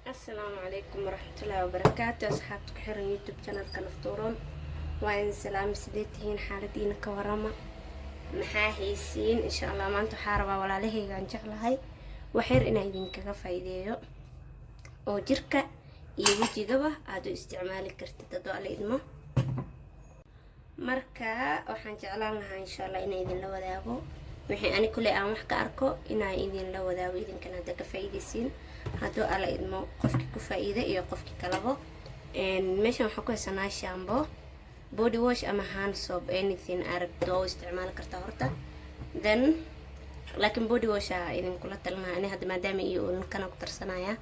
السلام عليكم ورحمة الله وبركاته. أصحابتك حيران يوتيوب channel كنفتورون وين سلام سديتهين حالدين كورما محاهيسين إن شاء الله ما أنتو حاربا ولا لهي عن جعلهاي وحير إنا يدين كغا فايديو أو جركا يوجي قبا هادو استعمالي كرتي دو على إدمو marka waxaan jeclaan lahaa insha Allah inay idin la wadaago wixii ani kulay aan wax ka arko inay idin la wadaago idinkana ka faa'iideysiin hadoo ala idmo qofkii ku faa'iido iyo qofkii kalabo meeshan waxaan ku haysanaa shampoo body wash ama hand soap anything aragto isticmaal kartaa horta then laakiin body wash idin kula talinayaa ani hadda maadaama iyo kana ku tarsanaya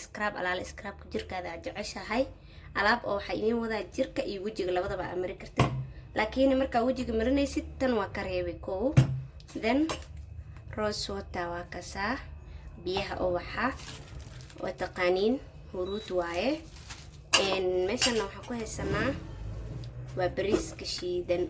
scrub alaal scrub jirkaada jeceshahay alaab oo waxa idin wada jirka iyo wajiga labadaba amri kartaa laakiin marka wajiga marinaysid tan waa ka reebay koow then rose water waa kasa biyaha oo waxa oo taqaaniin huruud waaye meeshana waxa ku haysanaa waa bariis ka shiidan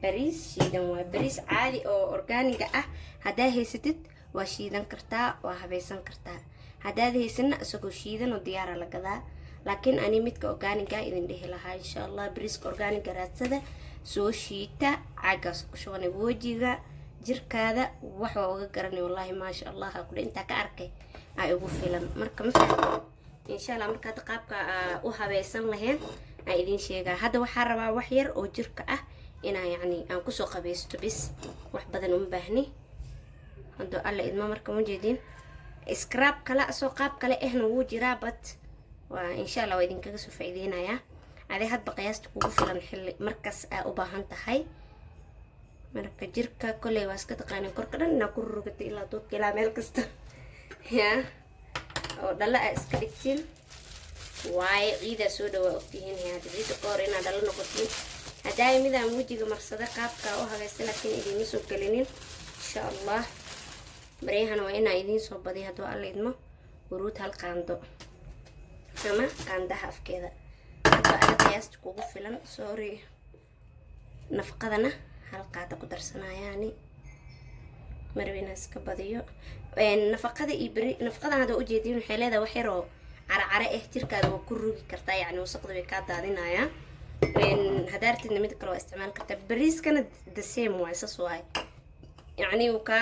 waa bariis caadi oo organic ah hadaa haysatid waa shiidan kartaa waa habaysan kartaa hadaa haysan asagoo shiidan oo diyaar la gadaa laakiin ani midka organic ah idin dhihi lahaa insha Allah bariiska organic raadsada soo shiita caagas ku shaqanay wajiga jirkaada wax waa uga garanay wallahi ma sha Allah kula inta ka arkay ay ugu filan marka ma fahmo insha Allah marka qaabka u habaysan lahayn ay idin sheegaa hadda waxa rabaa wax yar oo jirka ah ina yani aan ku soo qabaysto bis wax badan uma baahni hadda alla idma marka ma jeedin scrub kala soo qaab kale ehna wuu jiraa bat وإن شاء الله وإذن كجسوا فايدين يا هذه هاد بقياس تكون في المحل مركز أوباهن تهاي مركز جركا كل واسكة تقاني كركنا ناكل ركت إلى دوت كلا ملكست يا أو دللا إسكاليكتين واي عيدا سودا وقتهن هي هذه تقارن دللا نقطين هداي مذا موجي مرصدة قابكا أو هذا سلكين إذن يسوق كلينين إن شاء الله مريهن وإنا إذن صوب بدي هدو الله يدمو ورود هالقاندو ama qaandaha afkeeda hadda ana qiyaasta kugu filan sorry nafaqadana hal qaada ku darsanayani marwina iska badiyo nafaqada iyo bari nafaqada hada u jeedin waxay leedahay wax yar oo caracare jirkaada oo ku rugi kartaa yani wasaqda way ka daadinaya hadaartidna mid kale oo isticmaal kartaa bariiskana the same way sas way yani uu ka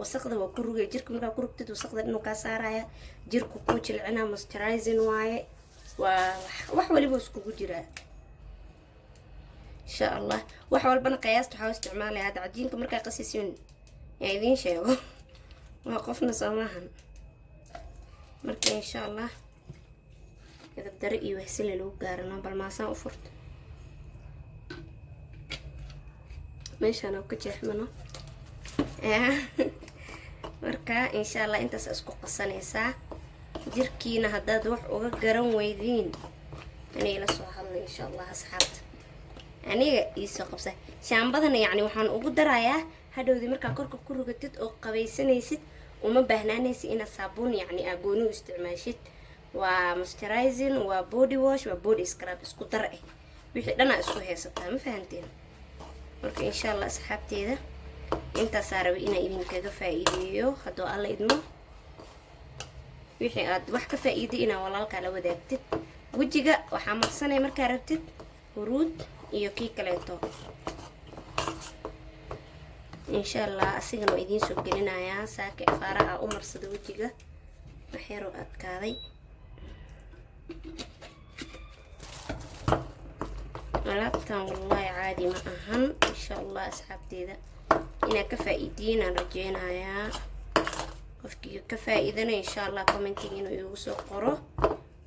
wasaqda waa ku rugay jirka marka ku rugtid wasaqda inuu ka saaraya jirku ku jilcina moisturizing waaye waa wax waliba isku jira insha Allah wax walbana qiyaasta waxa isticmaalaya hada cajiinka marka qasiisin yaa idin sheego waa qofna soomahan marka insha Allah idab dar iyo wahsil lagu gaarno bal maasan u furto meeshana ku jeexmano marka insha Allah intaas isku qasanaysa jirkiina hadaad wax uga garan weydiin ani la soo hadlo insha Allah asxaabta aniga iisoo qabsay shaambadana yani waxaan ugu darayaa hadhowdi marka korka ku rugatid oo qabaysanaysid uma baahnaanaysi ina saabuun yani agooni u isticmaashid waa moisturizing waa body wash waa body scrub isku dar wixii dhana isku haysataa ma fahanteen marka insha Allah asxaabteeda inta saarabi ina idin kaga faa'iideeyo hadoo alla idmo wixii aad wax ka faa'iiday ina walaalka la wadaagtid wajiga waxa marsanay marka rabtid huruud iyo kii kaleeto insha Allah asigana idin soo gelinaya saaka faraha u marsada wajiga waxyaro adkaaday alaabtan wallahi caadi ma ahan insha Allah asxaabteeda ina ka faa'iideyna rajeynaya qofkii ka faa'iidana insha Allah commenting inuu igu soo qoro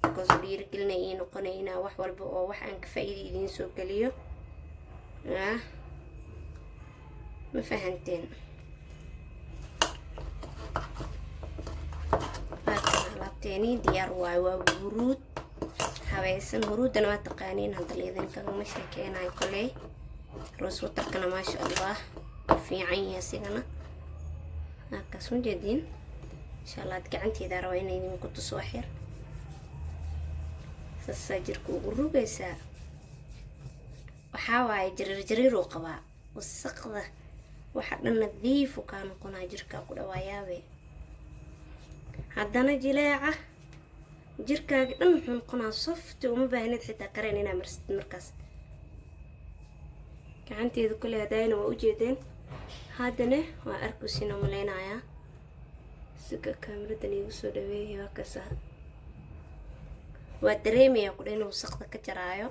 because dhiirigelinay noqonayna wax walba oo wax aan ka faa'iiday idin soo galiyo ma fahanteen alaabteeni diyaar waay waa huruud habaysan huruudana waa taqaaniin hadda leedan kaga ma sheekeenay kolay rose waterkana ma sha Allah fiican yahay sigana ka soo jeedin insha Allah gacanteeda raba inay idin ku tuso wax yar sasa jirka ugu rugaysaa. waxaa waaye jarir uu qabaa wasaqda waxa dhan nadiif u ka noqonaa jirka ku dhawaayaabay. haddana jileeca jirkaaga dhan wuxuu noqonaa soft uma baahnid xitaa kareen inaa marsid. markaas gacanteeda kule hadayna waa u jeedeen, haddana waa arkusina maleynayaa sika kaamiradan igu soo dhaweeyay. waa kasa waa dareemaya ku dheena wasaqda ka jaraayo.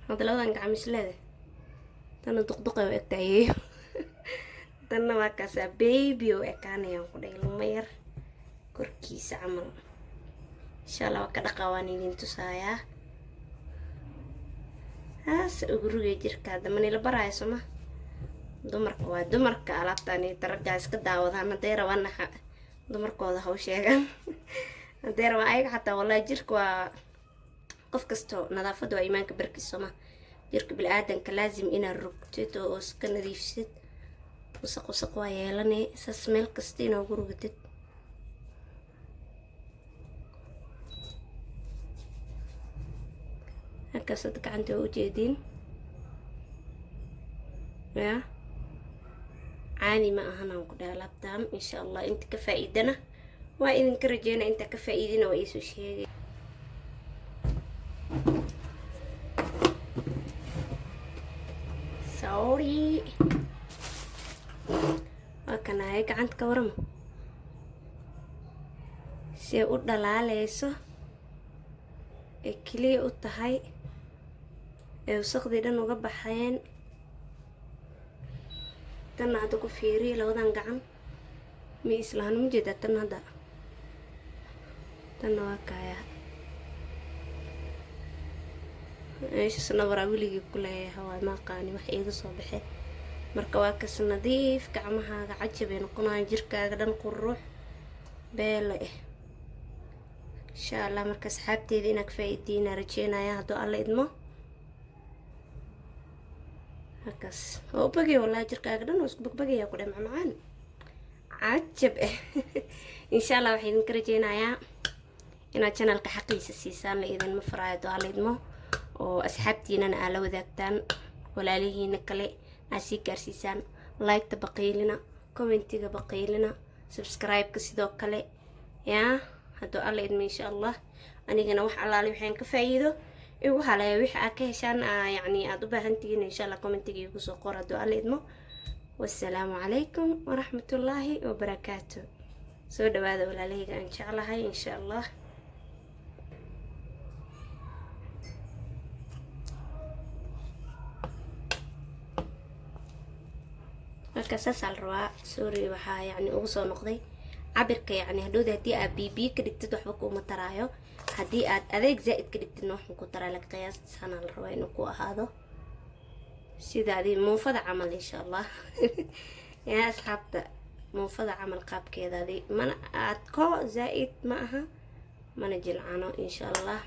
hadda labadan gacmis leede tana duqduqay u egtaayay tanna waa kasa baby oo ekaanayaan ku dhay luma yar korkiisa camal. insha Allah waa ka dhaqaa waan idin tusayaa. haas ugu rugay jirka damani la baraayo soma. dumarka waa dumarka alaabtaan iyo daragaas ka daawadaan haday rabaan dumarkooda ha u sheegaan. haday rabaan ayaga xataa wallahi jirka waa qof kasto nadaafadu waa iimaanka barkiisa soma. jirka bini'aadanka laazim inaad rugtid oo iska nadiifsid. wasaq waa yeelanay saas meel kasta inaad ugu rugatid. halkaas ad gacanta u jeediin ya caani ma ahan aan ku dhahay alaabtaan. insha Allah inta ka faa'iidana waa idinka rajeynaa, inta ka faa'iidina waa iisoo sheegay. sorry waa kanahay gacanta ka waramo si u dhalaaleyso ee kaliya u tahay ee wasaqdii dhan uga baxeen. tan hadda ku fiiriyo labadan gacan mi islahan ma jeeda tan hadda tan waa kaya ايش سنورا وليغي كلها هوا ما قاني wax iiga soo baxay. marka waa kas nadiif gacmahaaga cajab ay noqonayaan, jirkaaga dhan qurux beelo insha Allah. marka asxaabteeda inaad ka faa'iideena rajeynaya hadduu alla idmo. halkaas oo bagay wallahi jirkaaga dhan isku bagbagaya ku dhac macaan cajab insha Allah waxaan idin rajeynayaa inaad channelka xaqiisa siisaan la idin ma faraayo hadduu alla idmo. oo asxaabtiinana aad la wadaagtaan walaalihiina kale aad sii gaarsiisaan. like-ta baqiilina, commentiga baqiilina, subscribe-ka sidoo kale yaa hadduu alla idmo insha Allah. anigana wax allaale waxaan ka faa'iido igu halaya wixii aad ka heshaan yacni aad u baahan tihiin insha Allah commentiga igu soo qor hadduu alla idmo. wassalaamu calaykum waraxmatullaahi wabarakaatu. soo dhawaada walaalahayga aan jeclahay insha Allah. markaas alrawaa sorry waxaa yani ugu soo noqday cabirka. yani hadhowda haddii aad bibi ka dhigtid waxba kuma taraayo, haddii aad adeeg zaa'id ka dhigtidna waxba ku taraa. laga qiyaasana la rabaa inuu ku ahaado sidaadii muufada camal insha Allah. yaa asxaabta muufada camal qaabkeedaadii mana aad ko zaa'id ma aha mana jilcano insha Allah.